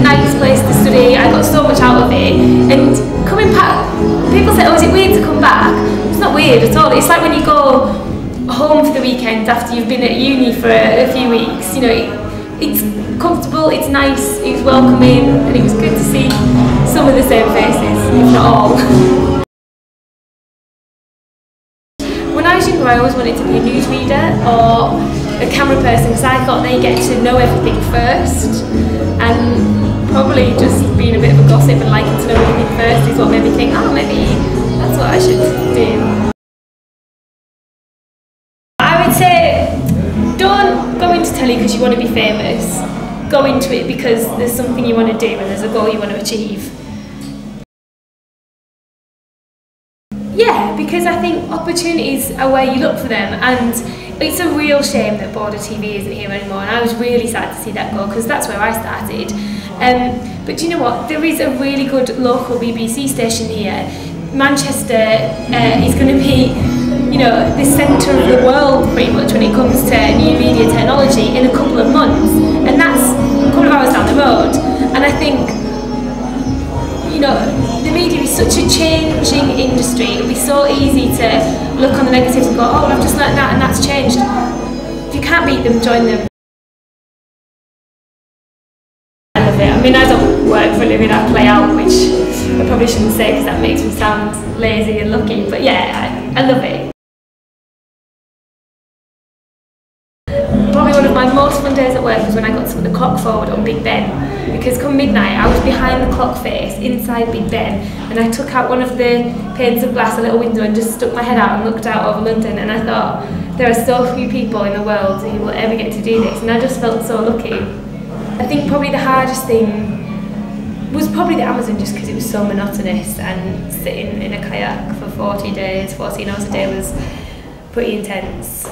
nice place to study. I got so much out of it. And coming back, people say, oh, is it weird to come back? It's not weird at all. It's like when you go home for the weekend after you've been at uni for a few weeks. You know, it's comfortable, it's nice, it was welcoming, and it was good to see some of the same faces, if not all. When I was younger, I always wanted to be a newsreader or a camera person because I thought they get to know everything first, and probably just being a bit of a gossip and liking to know everything first is what made me think, oh, maybe that's what I should do. I would say, don't go into telly because you want to be famous. Go into it because there's something you want to do and there's a goal you want to achieve. Yeah, because I think opportunities are where you look for them, and it's a real shame that Border TV isn't here anymore, and I was really sad to see that go because that's where I started. But do you know what? There is a really good local BBC station here. Manchester is going to be, you know, the centre of the world pretty much when it comes to new media technology in a couple of months, and that's a couple of hours down the road. And I think, you know, the media is such a changing industry. It would be so easy to look on the negatives and go, oh, well, I've just learnt that and that's changed. If you can't beat them, join them. I love it. I mean, I don't work for a living, I play out, which I probably shouldn't say because that makes me sound lazy and lucky, but yeah, I love it. Probably one of my most fun days at work was when I got to put the clock forward on Big Ben, because come midnight I was behind the clock face inside Big Ben, and I took out one of the panes of glass, a little window, and just stuck my head out and looked out over London, and I thought there are so few people in the world who will ever get to do this, and I just felt so lucky. I think probably the hardest thing was probably the Amazon, just because it was so monotonous, and sitting in a kayak for 14 hours a day was pretty intense.